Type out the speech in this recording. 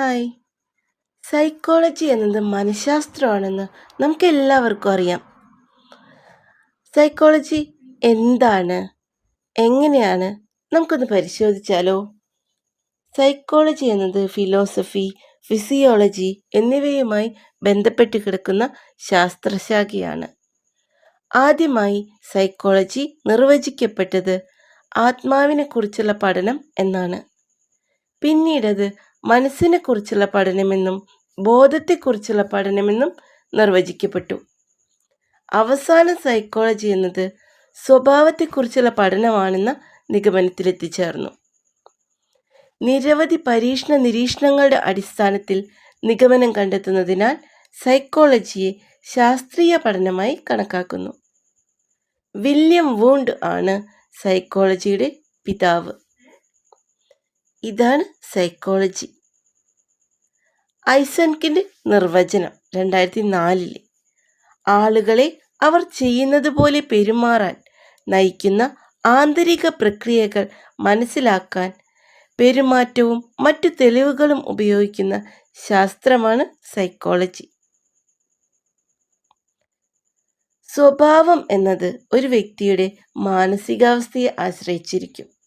Hi. Psychology എന്നത് മനഃശാസ്ത്രമാണെന്ന് നമുക്കെല്ലാവർക്കും അറിയാം. സൈക്കോളജി എന്താണ്? എങ്ങനെയാണ്? നമുക്കൊന്ന് പരിശോധിച്ചാലോ? സൈക്കോളജി എന്നത് ഫിലോസഫി, ഫിസിയോളജി എന്നിവയുമായി ബന്ധപ്പെട്ട് കിടക്കുന്ന ശാസ്ത്രശാഖയാണ്. ആദ്യമായി സൈക്കോളജി നിർവചിക്കപ്പെട്ടത് ആത്മാവിനെക്കുറിച്ചുള്ള പഠനം എന്നാണ്. പിന്നീടത് മനസ്സിനെക്കുറിച്ചുള്ള പഠനമെന്നും ബോധത്തെക്കുറിച്ചുള്ള പഠനമെന്നും നിർവചിക്കപ്പെട്ടു. അവസാനം സൈക്കോളജി എന്നത് സ്വഭാവത്തെക്കുറിച്ചുള്ള പഠനമാണെന്ന നിഗമനത്തിലെത്തിച്ചേർന്നു. നിരവധി പരീക്ഷണ നിരീക്ഷണങ്ങളുടെ അടിസ്ഥാനത്തിൽ നിഗമനം കണ്ടെത്തുന്നതിനാൽ സൈക്കോളജിയെ ശാസ്ത്രീയ പഠനമായി കണക്കാക്കുന്നു. വില്യം വൂണ്ട് ആണ് സൈക്കോളജിയുടെ പിതാവ്. ഇതാണ് സൈക്കോളജി. ഐസൻകിന്റെ നിർവചനം 2004 ആളുകളെ അവർ ചെയ്യുന്നത് പോലെ പെരുമാറാൻ നയിക്കുന്ന ആന്തരിക പ്രക്രിയകൾ മനസ്സിലാക്കാൻ പെരുമാറ്റവും മറ്റു തെളിവുകളും ഉപയോഗിക്കുന്ന ശാസ്ത്രമാണ് സൈക്കോളജി. സ്വഭാവം എന്നത് ഒരു വ്യക്തിയുടെ മാനസികാവസ്ഥയെ ആശ്രയിച്ചിരിക്കും.